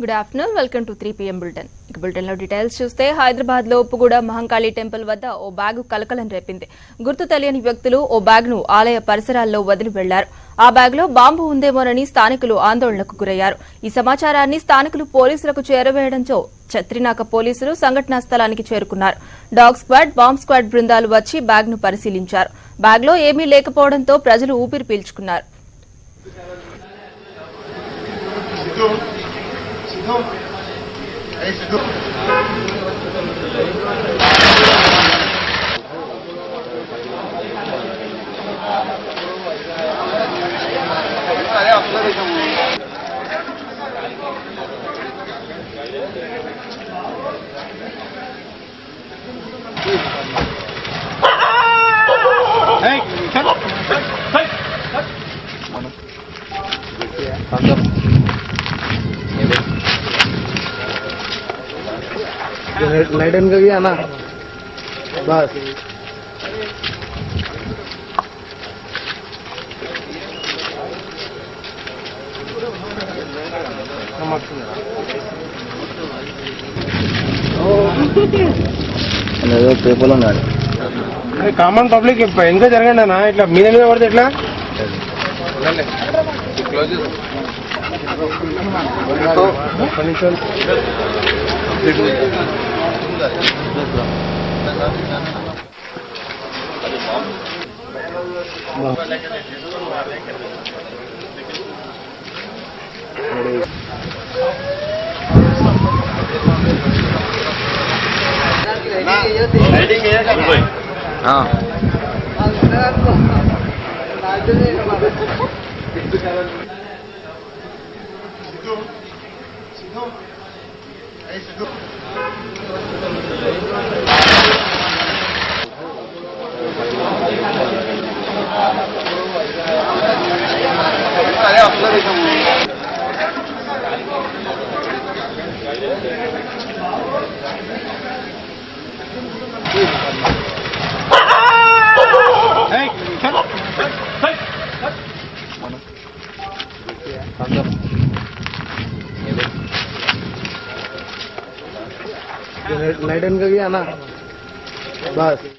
Good afternoon welcome to 3 PM bulletin. ఇక bulletin లో details చూస్తే హైదరాబాద్ లో ఉప్పుగూడ మహంకాళి టెంపుల్ వద్ద ఓ బ్యాగు కలకలం రేపింది. గుర్తు తెలియని వ్యక్తులు ఓ బ్యాగ్ ను ఆలయ పరిసరాల్లో వదిలి వెళ్లారు. ఆ బ్యాగ్ లో బాంబు ఉందేమోనని స్థానికులు ఆందోళనకు గురయ్యారు. ఈ సమాచారాన్ని స్థానికులు పోలీసులకు చేరవేయడంతో ఛత్రినాక పోలీసులు సంఘటనా స్థలానికి చేరుకున్నారు. డాగ్ స్క్వాడ్, బాంబ్ స్క్వాడ్ బృందాలు వచ్చి బ్యాగ్ ను పరిశీలించారు. బ్యాగ్ లో ఏమీ లేకపోవడంతో ప్రజలు ఊపిరి పీల్చుకున్నారు. लाइट ऑन कर दिया ना बस పేపర్లో ఉన్నాడు. కామన్ పబ్లిక్ ఇంకా జరగండి అన్న, ఇట్లా మీద మీద పడితే ఎట్లా लाइट ऑन कर दिया ना बस